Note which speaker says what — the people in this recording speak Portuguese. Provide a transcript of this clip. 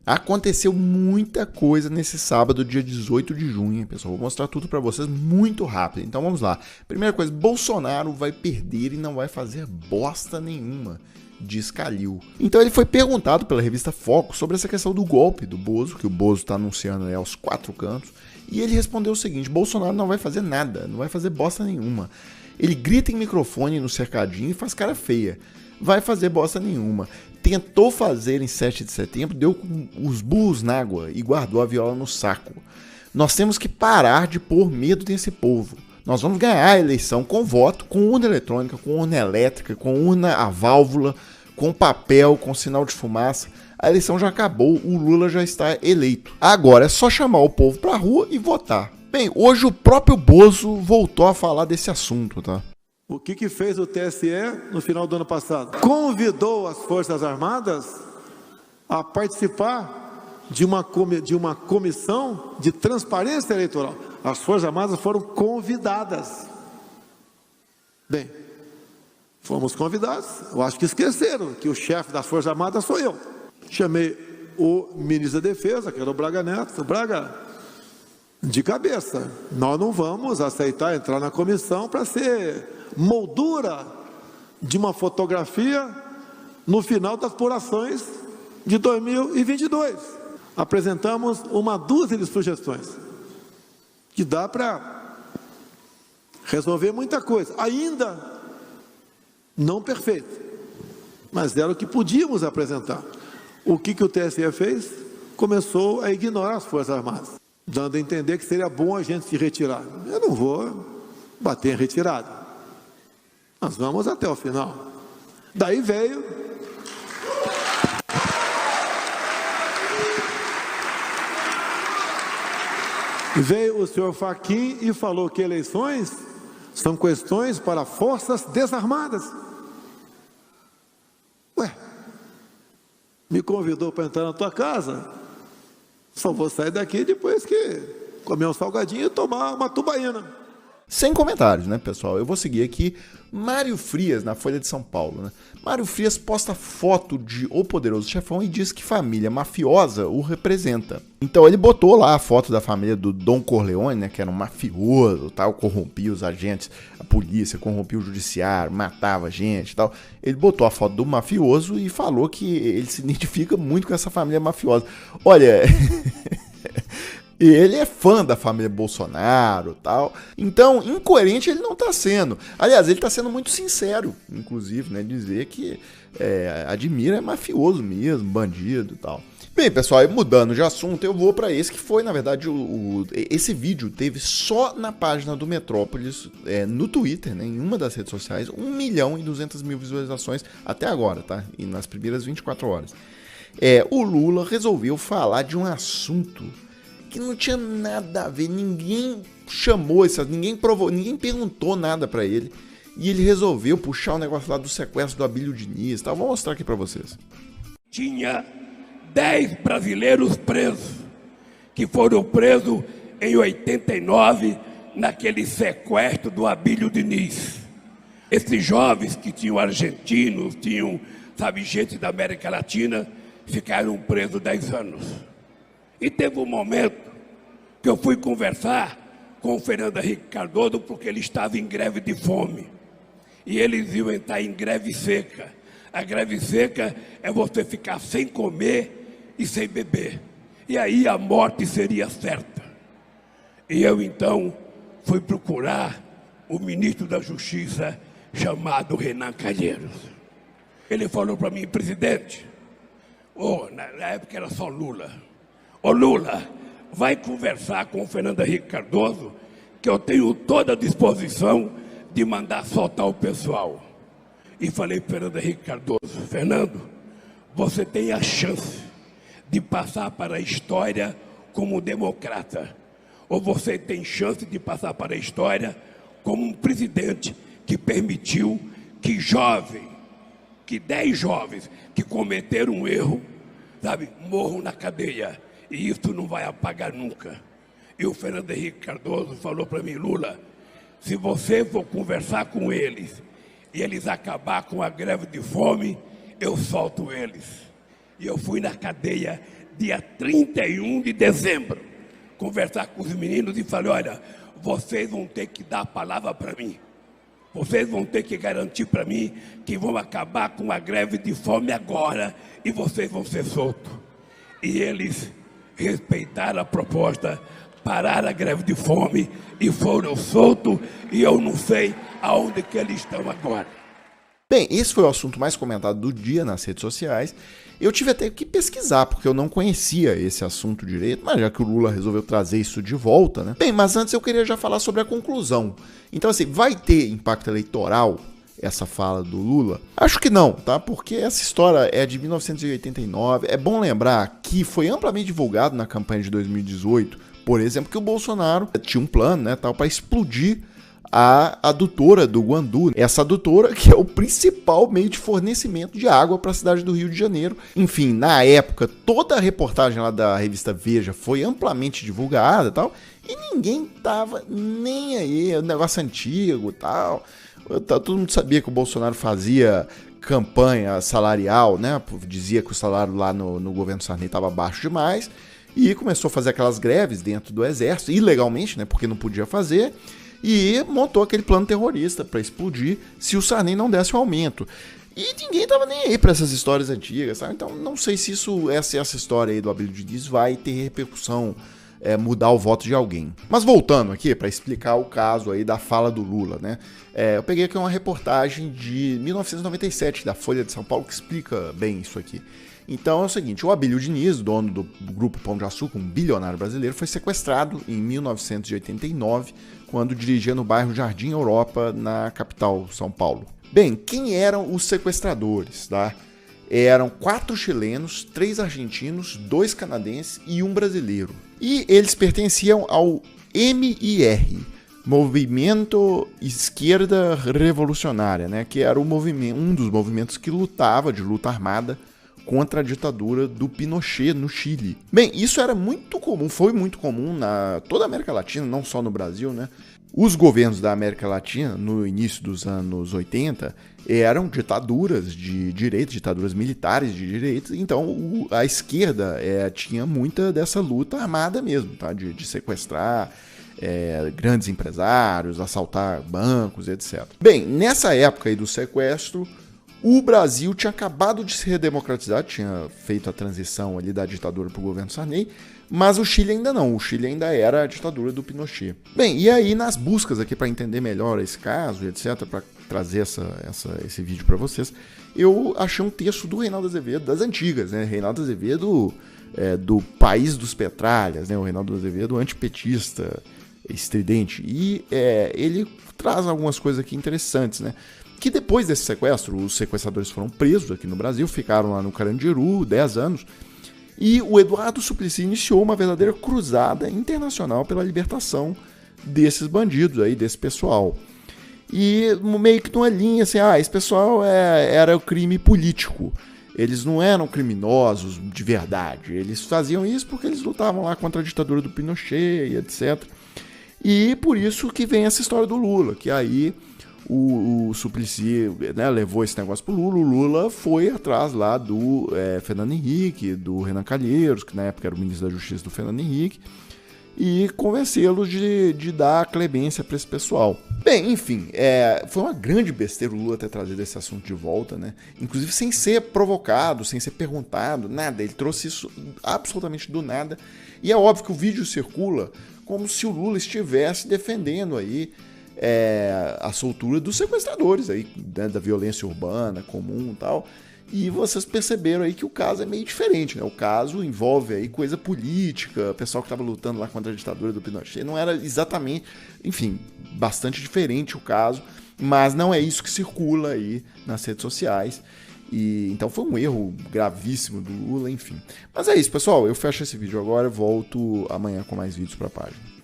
Speaker 1: Aconteceu muita coisa nesse sábado, dia 18 de junho, hein, pessoal? Vou mostrar tudo para vocês muito rápido. Então vamos lá. Primeira coisa, Bolsonaro vai perder e não vai fazer bosta nenhuma, diz Calil. Então ele foi perguntado pela revista Foco sobre essa questão do golpe do Bozo, que o Bozo está anunciando aí aos 4 cantos, e ele respondeu o seguinte: Bolsonaro não vai fazer nada, não vai fazer bosta nenhuma. Ele grita em microfone no cercadinho e faz cara feia. Vai fazer bosta nenhuma. Tentou fazer em 7 de setembro, deu com os burros na água e guardou a viola no saco. Nós temos que parar de pôr medo nesse povo. Nós vamos ganhar a eleição com voto, com urna eletrônica, com urna elétrica, com urna a válvula, com papel, com sinal de fumaça. A eleição já acabou, o Lula já está eleito. Agora é só chamar o povo pra rua e votar. Bem, hoje o próprio Bozo voltou a falar desse assunto, tá?
Speaker 2: O que fez o TSE no final do ano passado? Convidou as Forças Armadas a participar de uma comissão de transparência eleitoral. As Forças Armadas foram convidadas. Bem, fomos convidados. Eu acho que esqueceram que o chefe das Forças Armadas sou eu. Chamei o ministro da Defesa, que era o Braga Neto. Braga, de cabeça, nós não vamos aceitar entrar na comissão para ser moldura de uma fotografia no final das apurações de 2022. Apresentamos uma dúzia de sugestões que dá para resolver muita coisa, ainda não perfeito, mas era o que podíamos apresentar. O que o TSE fez? Começou a ignorar as Forças Armadas, dando a entender que seria bom a gente se retirar. Eu não vou bater em retirada. Nós vamos até o final. Daí veio o senhor Fachin e falou que eleições são questões para forças desarmadas. Ué, me convidou para entrar na tua casa, só vou sair daqui depois que comer um salgadinho e tomar uma tubaína.
Speaker 1: Sem comentários, né, pessoal? Eu vou seguir aqui. Mário Frias, na Folha de São Paulo, né? Mário Frias posta foto de O Poderoso Chefão e diz que família mafiosa o representa. Então ele botou lá a foto da família do Don Corleone, né, que era um mafioso, tal, corrompia os agentes, a polícia, corrompia o judiciário, matava gente e tal. Ele botou a foto do mafioso e falou que ele se identifica muito com essa família mafiosa. Olha... E ele é fã da família Bolsonaro e tal. Então, incoerente ele não está sendo. Aliás, ele está sendo muito sincero, inclusive, né? Dizer que admira é mafioso mesmo, bandido e tal. Bem, pessoal, mudando de assunto, eu vou para esse que foi, na verdade, esse vídeo teve só na página do Metrópolis, no Twitter, né, em uma das redes sociais, 1.200.000 visualizações até agora, tá? E nas primeiras 24 horas. O Lula resolveu falar de um assunto que não tinha nada a ver, ninguém chamou ninguém perguntou nada pra ele, e ele resolveu puxar o negócio lá do sequestro do Abílio Diniz, tá? Vou mostrar aqui pra vocês.
Speaker 3: Tinha 10 brasileiros presos, que foram presos em 89, naquele sequestro do Abílio Diniz. Esses jovens que tinham argentinos, tinham, gente da América Latina, ficaram presos 10 anos. E teve um momento que eu fui conversar com o Fernando Henrique Cardoso, porque ele estava em greve de fome. E eles iam entrar em greve seca. A greve seca é você ficar sem comer e sem beber. E aí a morte seria certa. E eu então fui procurar o ministro da Justiça, chamado Renan Calheiros. Ele falou para mim: presidente, na época era só Lula. Ô Lula, vai conversar com o Fernando Henrique Cardoso, que eu tenho toda a disposição de mandar soltar o pessoal. E falei para Fernando Henrique Cardoso: Fernando, você tem a chance de passar para a história como um democrata, ou você tem chance de passar para a história como um presidente que permitiu que 10 jovens que cometeram um erro, morram na cadeia. E isso não vai apagar nunca. E o Fernando Henrique Cardoso falou para mim: Lula, se você for conversar com eles e eles acabar com a greve de fome, eu solto eles. E eu fui na cadeia dia 31 de dezembro, conversar com os meninos e falei, olha, vocês vão ter que dar a palavra para mim. Vocês vão ter que garantir para mim que vão acabar com a greve de fome agora e vocês vão ser soltos. E eles respeitaram a proposta, pararam a greve de fome e foram soltos, e eu não sei aonde que eles estão agora.
Speaker 1: Bem, esse foi o assunto mais comentado do dia nas redes sociais. Eu tive até que pesquisar, porque eu não conhecia esse assunto direito, mas já que o Lula resolveu trazer isso de volta, né? Bem, mas antes eu queria já falar sobre a conclusão. Então, assim, vai ter impacto eleitoral essa fala do Lula? Acho que não, tá? Porque essa história é de 1989. É bom lembrar que foi amplamente divulgado na campanha de 2018, por exemplo, que o Bolsonaro tinha um plano, né, tal, para explodir a adutora do Guandu. Essa adutora que é o principal meio de fornecimento de água para a cidade do Rio de Janeiro. Enfim, na época, toda a reportagem lá da revista Veja foi amplamente divulgada e tal, e ninguém tava nem aí, é um negócio antigo e tal. Todo mundo sabia que o Bolsonaro fazia campanha salarial, né? Dizia que o salário lá no governo Sarney estava baixo demais, e começou a fazer aquelas greves dentro do exército, ilegalmente, né? Porque não podia fazer. E montou aquele plano terrorista para explodir se o Sarney não desse o aumento. E ninguém tava nem aí para essas histórias antigas, sabe? Então não sei se essa história aí do Abílio Diniz vai ter repercussão, mudar o voto de alguém. Mas voltando aqui para explicar o caso aí da fala do Lula, né? Eu peguei aqui uma reportagem de 1997 da Folha de São Paulo que explica bem isso aqui. Então é o seguinte, o Abílio Diniz, dono do Grupo Pão de Açúcar, um bilionário brasileiro, foi sequestrado em 1989, quando dirigia no bairro Jardim Europa, na capital, São Paulo. Bem, quem eram os sequestradores, tá? Eram 4 chilenos, 3 argentinos, 2 canadenses e 1 brasileiro. E eles pertenciam ao MIR, Movimento Esquerda Revolucionária, né? Que era um dos movimentos que lutava, de luta armada, contra a ditadura do Pinochet no Chile. Bem, isso era muito comum, foi muito comum na toda a América Latina, não só no Brasil, né? Os governos da América Latina, no início dos anos 80, eram ditaduras de direita, ditaduras militares de direita, então a esquerda tinha muita dessa luta armada mesmo, tá? De sequestrar grandes empresários, assaltar bancos, etc. Bem, nessa época aí do sequestro, o Brasil tinha acabado de se redemocratizar, tinha feito a transição ali da ditadura para o governo Sarney, mas o Chile ainda não, o Chile ainda era a ditadura do Pinochet. Bem, e aí nas buscas aqui para entender melhor esse caso e etc, para trazer esse vídeo para vocês, eu achei um texto do Reinaldo Azevedo, das antigas, né? Reinaldo Azevedo do País dos Petralhas, né? O Reinaldo Azevedo antipetista, estridente, e ele traz algumas coisas aqui interessantes, né? Que depois desse sequestro, os sequestradores foram presos aqui no Brasil, ficaram lá no Carandiru 10 anos, e o Eduardo Suplicy iniciou uma verdadeira cruzada internacional pela libertação desses bandidos aí, desse pessoal. E meio que numa linha assim, esse pessoal era o crime político, eles não eram criminosos de verdade, eles faziam isso porque eles lutavam lá contra a ditadura do Pinochet e etc. E por isso que vem essa história do Lula, que aí o Suplicy, né, levou esse negócio pro Lula. O Lula foi atrás lá do Fernando Henrique, do Renan Calheiros, que na época era o ministro da Justiça do Fernando Henrique, e convencê-los de dar clemência para esse pessoal. Bem, enfim, foi uma grande besteira o Lula ter trazido esse assunto de volta, né? Inclusive sem ser provocado, sem ser perguntado, nada. Ele trouxe isso absolutamente do nada. E é óbvio que o vídeo circula como se o Lula estivesse defendendo aí a soltura dos sequestradores aí, né, da violência urbana comum e tal. E vocês perceberam aí que o caso é meio diferente, né? O caso envolve aí coisa política, o pessoal que estava lutando lá contra a ditadura do Pinochet. Não era exatamente, enfim, bastante diferente o caso, mas não é isso que circula aí nas redes sociais. E então foi um erro gravíssimo do Lula, enfim. Mas é isso, pessoal. Eu fecho esse vídeo agora, volto amanhã com mais vídeos para a página.